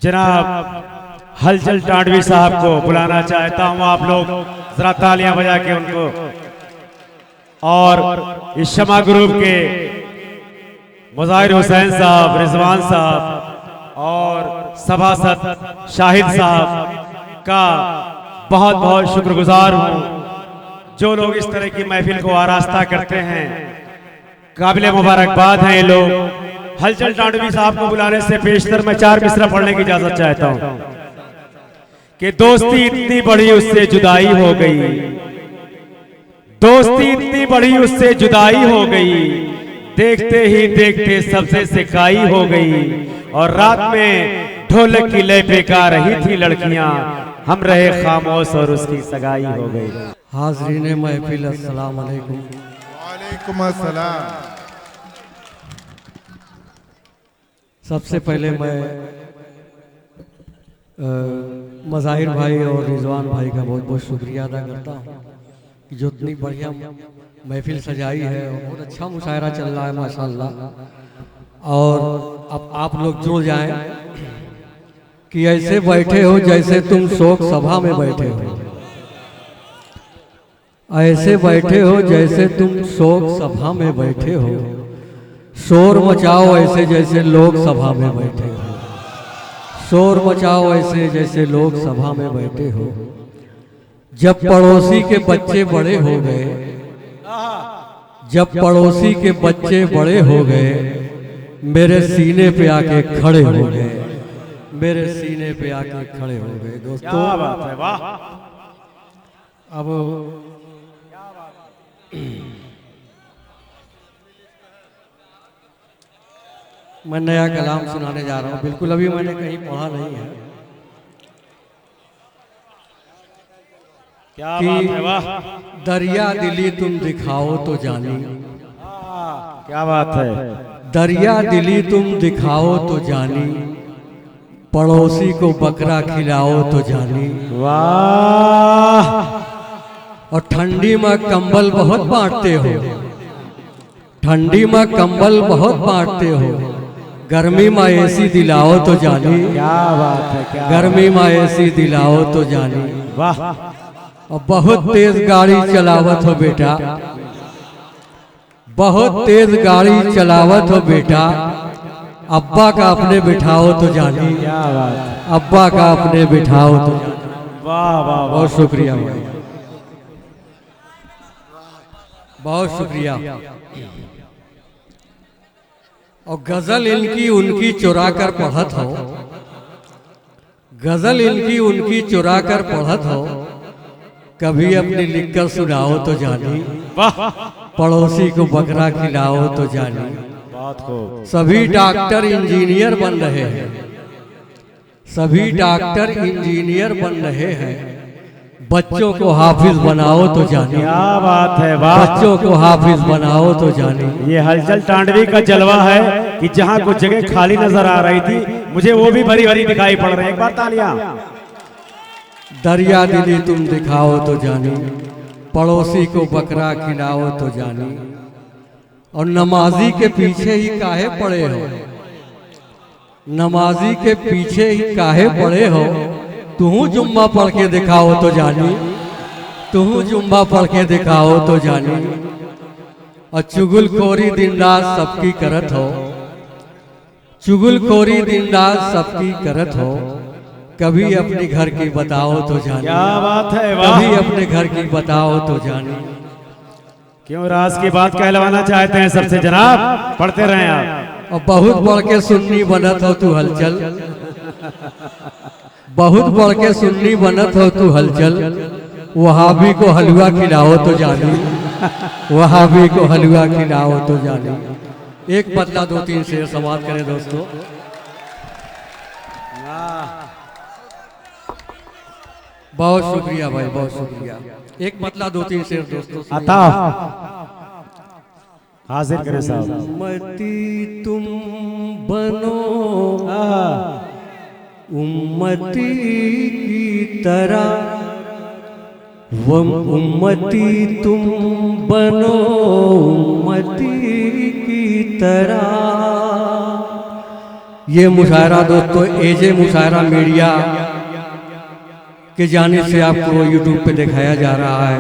जनाब हलचल टांडवी साहब को बुलाना चाहता हूं। आप लोग जरा तालियां बजा के उनको, और इस शमा ग्रुप के मुजाहिर हुसैन साहब, रिजवान साहब और सभासद शाहिद साहब का बहुत बहुत शुक्रगुजार हूं। जो लोग इस तरह की महफिल को आरास्ता करते हैं, काबिल मुबारकबाद हैं ये लोग। हलचल टांडवी साहब को बुलाने से पेशतर मैं 4 मिसरा पढ़ने की इजाजत चाहता हूं कि दोस्ती इतनी बड़ी उससे जुदाई हो गई, दोस्ती इतनी बड़ी उससे जुदाई हो गई, देखते ही देखते सबसे सिकाई हो गई, और रात में ढोलक की लय पे गा रही थी लड़कियां, हम रहे खामोश और उसकी सगाई हो गई। हाज़रीन महफिल, अस्सलाम वालेकुम। वालेकुम अस्सलाम। सबसे पहले मैं मज़ाहिर भाई और रिजवान भाई का बहुत बहुत शुक्रिया अदा करता हूँ कि जो इतनी बढ़िया महफिल सजाई है, बहुत अच्छा मुशायरा चल रहा है माशाल्लाह। और अब आप लोग जुड़ जाएं कि ऐसे बैठे हो जैसे तुम शोक सभा में बैठे हो, ऐसे बैठे हो जैसे तुम शोक सभा में बैठे हो, शोर मचाओ ऐसे जैसे लोग सभा में बैठे हो, शोर मचाओ ऐसे जैसे लोग सभा में बैठे हो। जब पड़ोसी के बच्चे बड़े हो गए, जब पड़ोसी के बच्चे बड़े हो गए, मेरे सीने पे आके खड़े हो गए, मेरे सीने पे आके खड़े हो गए। दोस्तों क्या बात है, वाह। अब मैं नया कलाम सुनाने जा रहा हूँ, बिल्कुल अभी मैंने कहीं पढ़ा नहीं है। क्या बात है, वाह। दरिया दिली तुम दिखाओ तो जानी, क्या बात है, दरिया दिली तुम दिखाओ तो जानी, पड़ोसी को बकरा खिलाओ तो जानी। वाह। और ठंडी में कंबल बहुत बांटते हो, ठंडी में कंबल बहुत बांटते हो, गर्मी में एसी दिलाओ तो जानी। क्या बात है, क्या गर्मी में एसी दिलाओ तो जानी। वाह। और बहुत तेज गाड़ी चलावत हो बेटा, बहुत तेज गाड़ी चलावत हो बेटा, अब्बा का अपने बिठाओ तो जानी। क्या बात है, अब्बा का अपने बिठाओ तो जानी। वाह वाह, बहुत शुक्रिया भाई, बहुत शुक्रिया। और गजल इनकी उनकी चुरा कर पढ़त हो, गजल इनकी उनकी चुरा कर पढ़त हो, कभी अपनी लिखकर सुनाओ तो जानी। वाह। पड़ोसी को बकरा खिलाओ तो जानी। बहुत खूब। सभी डॉक्टर इंजीनियर बन रहे हैं, सभी डॉक्टर इंजीनियर बन रहे हैं, बच्चों को हाफिज बनाओ तो जानी। क्या बात है, वाह। बच्चों को हाफिज बनाओ तो जानी। ये हलचल टांडवी का जलवा है कि जहाँ कुछ जगह खाली नजर आ रही थी, मुझे वो भी भरी भरी दिखाई पड़ रही है। एक बार तालियां। दरिया दिली तुम दिखाओ तो जानी, पड़ोसी को बकरा खिलाओ तो जानी। और नमाजी के पीछे ही काहे पड़े हो, नमाजी के पीछे ही काहे पड़े हो, तू जुम्मा पढ़ के दिखाओ तो जानी, तू जुम्मा पढ़ के दिखाओ तो जानी। और चुगलखोरी दिन रात सबकी करत हो, चुगलखोरी दिन रात सबकी करत हो, कभी अपने घर की बताओ तो जानी। क्या बात है, वाह। कभी अपने घर की बताओ तो जानी। क्यों राज की बात कहलवाना चाहते हैं सबसे जनाब, पढ़ते रहे आप। और बहुत बढ़ के सुन्नी बनत हो तू हलचल, बहुत बढ़ के सुन्नी बनत हो तू हलचल, वहाबी को हलवा खिलाओ तो जानी, वहाबी को हलवा खिलाओ तो जानी। एक बदला 2-3 शेर समाप्त करें दोस्तों। बहुत शुक्रिया भाई, बहुत शुक्रिया। एक मतला 2-3 शेर दोस्तों आता हाजिर करें साहब। उम्मती तुम बनो उम्मती की तरह, वो उम्मती तुम बनो उम्मती की तरह, ये मुशायरा दोस्तों एजे मुशायरा मीडिया के जाने से आपको यूट्यूब पे दिखाया जा रहा है।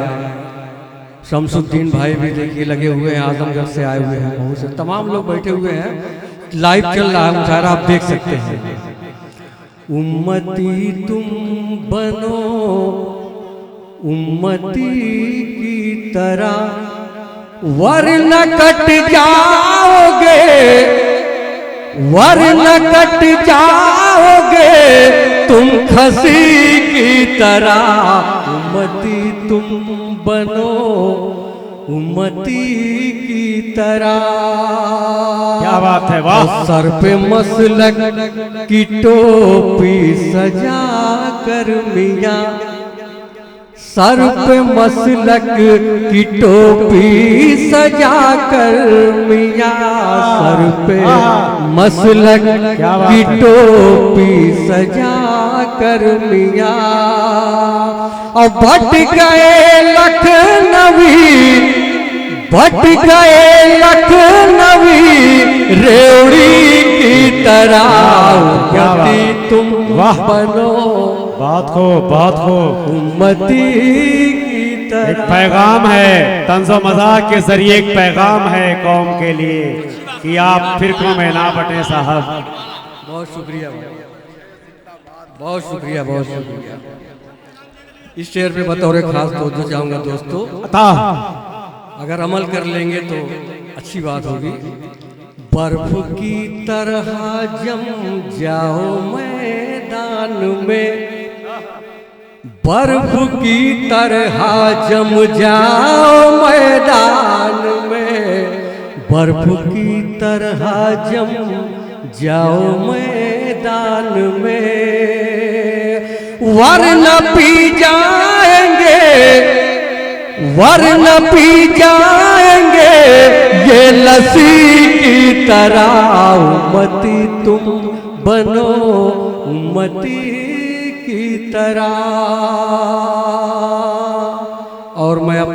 शमसुद्दीन भाई भी देखिए लगे हुए हैं, आजमगढ़ से आए हुए हैं, बहुत से तमाम लोग बैठे हुए हैं, लाइव चल रहा है मुशायरा, आप देख सकते हैं। उम्मती तुम बनो उम्मती की तरह वरना कट जाओगे, वरना कट जाओगे तुम खसी की तरह। उम्मती तुम बनो उम्मती की तरह। क्या बात है, वाह। सर पे मसलक की टोपी सजा कर मियां, सर पे मसलक की टोपी सजा कर मियां, सर पे मसलक की टोपी सजा कर मियां। और भट गए लखनवी, भट गए लखनवी रेवड़ी की तरह। उम्मती तुम बनो, बहुत खूब। उम्मती की तरह। एक पैगाम है, तंज़ो मज़ाक के जरिए एक पैगाम है कौम के लिए कि आप फिरकों में ना बटें साहब। बहुत शुक्रिया भाई, बहुत शुक्रिया, बहुत शुक्रिया। इस शेर पे बतौर खास तवज्जो चाहूंगा दोस्तों, अता अगर अमल कर लेंगे तो अच्छी बात होगी। बर्फ की तरह जम जाओ मैदान में, बर्फ की तरह जम जाओ मैदान में, बर्फ की तरह जम जाओ मैदान में। वरना पी जाएंगे, वरना पी जाएंगे ये लस्सी की तरह। उम्मती तुम बनो उम्मती की तरह। और मैं अब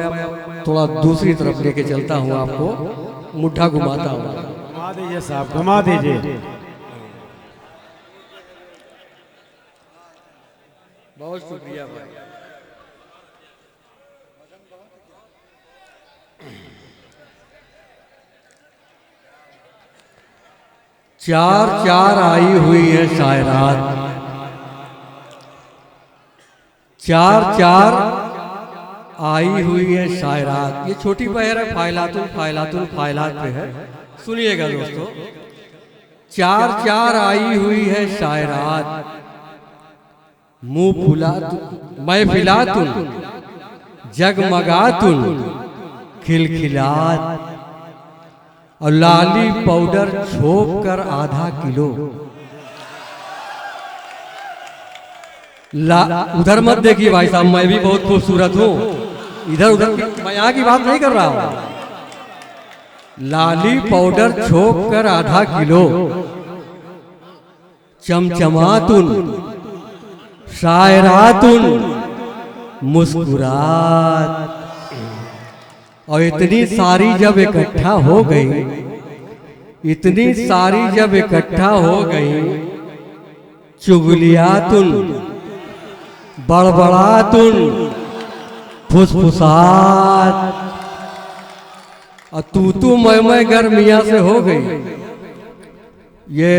थोड़ा दूसरी तरफ लेके चलता हूँ, आपको मुट्ठा घुमाता हूँ। घुमा दीजिए साहब, घुमा दीजिए। बहुत शुक्रिया भाई। चार चार आई हुई है शायरात, चार चार आई हुई है शायरात। ये छोटी पहर है, फायलातुल फायलातुल फायलात पे है, सुनिएगा दोस्तों। चार चार आई हुई है शायरात, मुंह फुलातुन महफिलातुन जगमगातुन खिलखिलात। और लाली पाउडर छोप कर आधा किलो। उधर मत देखिए भाई साहब, मैं भी बहुत खूबसूरत हूँ, इधर उधर मैं यहाँ की बात नहीं कर रहा हूँ। लाली पाउडर छोप कर आधा किलो, चमचमातुन शायरातुन मुस्कुरात। और इतनी सारी जब इकट्ठा हो गई, इतनी सारी जब इकट्ठा हो गई, चुगलियातुन बड़बड़ातुन फुसफुसात। और तू मैं गर्मिया से हो गई। ये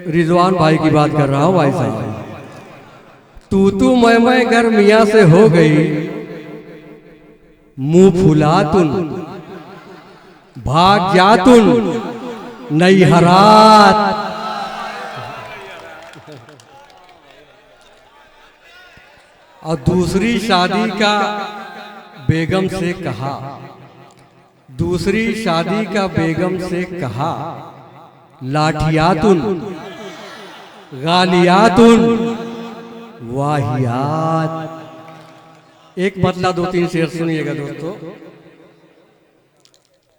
रिजवान भाई की बात कर रहा हूँ भाई साहब। तू मैं गर्मिया से हो गई, मुंह फुलातुन भाग जातुन नैहरात। और दूसरी शादी का बेगम से कहा, दूसरी शादी का बेगम से कहा, लाठियातुन गालियातुन वाहियात। एक बदला दो तीन शेर सुनिएगा दोस्तों,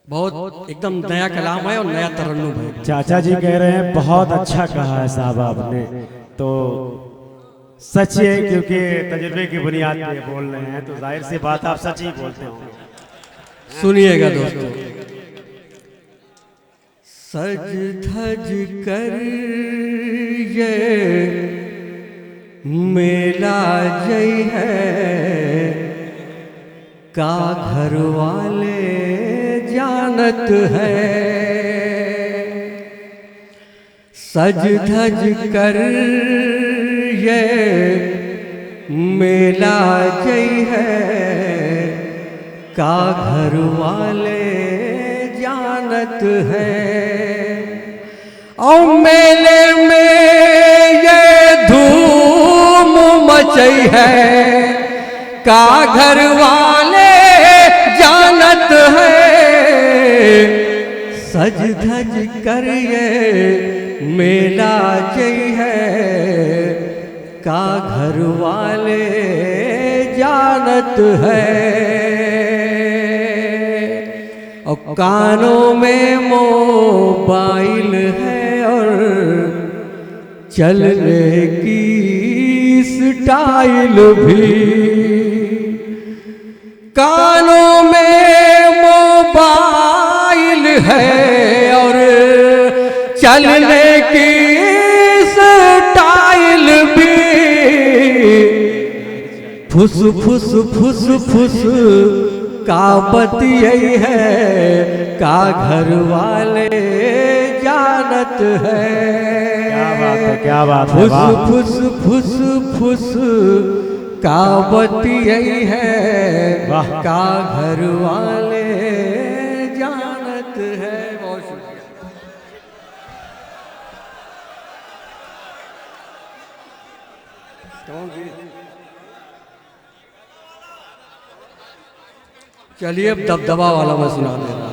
बहुत एकदम नया कलाम है और नया तरन्नुम है। चाचा जी कह रहे हैं बहुत अच्छा कहा है साहब आपने, तो सच है क्योंकि तजुर्बे की बुनियाद पे बोल रहे हैं, तो जाहिर सी बात आप सच ही बोलते हो। सुनिएगा दोस्तों, सज धज कर ये मेला जय है, का घर वाले जानत है। सज धज कर ये मेला जय है, का घर वाले जानत है। और मेले में ये धूम मचई है, का घर वाले जानत है। सज धज कर ये मेला जय है, का घर वाले जानत है। और कानों में मोबाइल है और चलने की स्टाइल भी। कानों में मोबाइल है और चलने की स्टाइल भी। फुस फुस फुस फुस का बतियई है, का घर वाले जानत है। क्या बात है, क्या बात है। फुस फुस फुस फुस का बतियई है, का घर वाले जानत है। बहुत शुक्रिया। चलिए अब दबदबा वाला मैं सुना दे रहा हूं।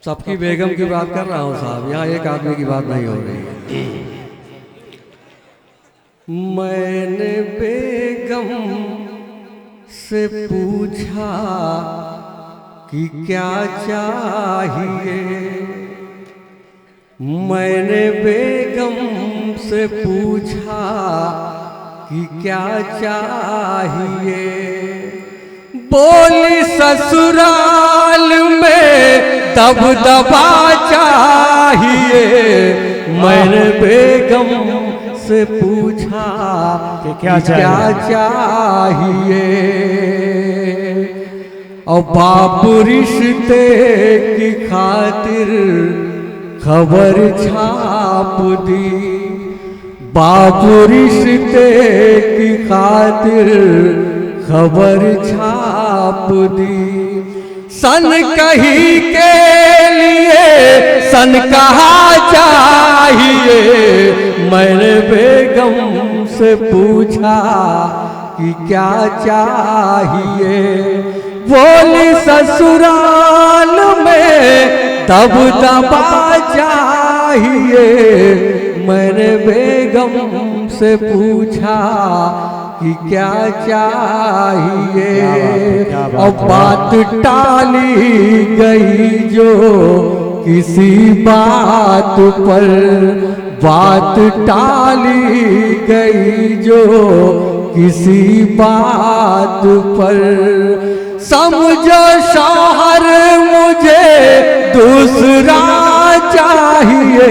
सबकी बेगम की बात कर रहा हूं साहब, यहाँ एक आदमी की बात नहीं हो रही है। मैंने बेगम से पूछा कि क्या चाहिए। मैंने बेगम से पूछा कि क्या चाहिए। बोली ससुराल में दबदबा चाहिए। मैंने बेगम से पूछा कि क्या चाहिए। और बाप रिश्ते की खातिर खबर छाप दी। बाप रिश्ते की खातिर खबर छाप दी। सन कही के लिए सन कहा चाहिए। मैंने बेगम से पूछा कि क्या चाहिए। बोली ससुराल में दबदबा चाहिए। मैंने बेगम से पूछा कि क्या चाहिए। और बात टाली गई जो किसी बात पर। बात टाली गई जो किसी बात पर। समझो शौहर मुझे दूसरा चाहिए।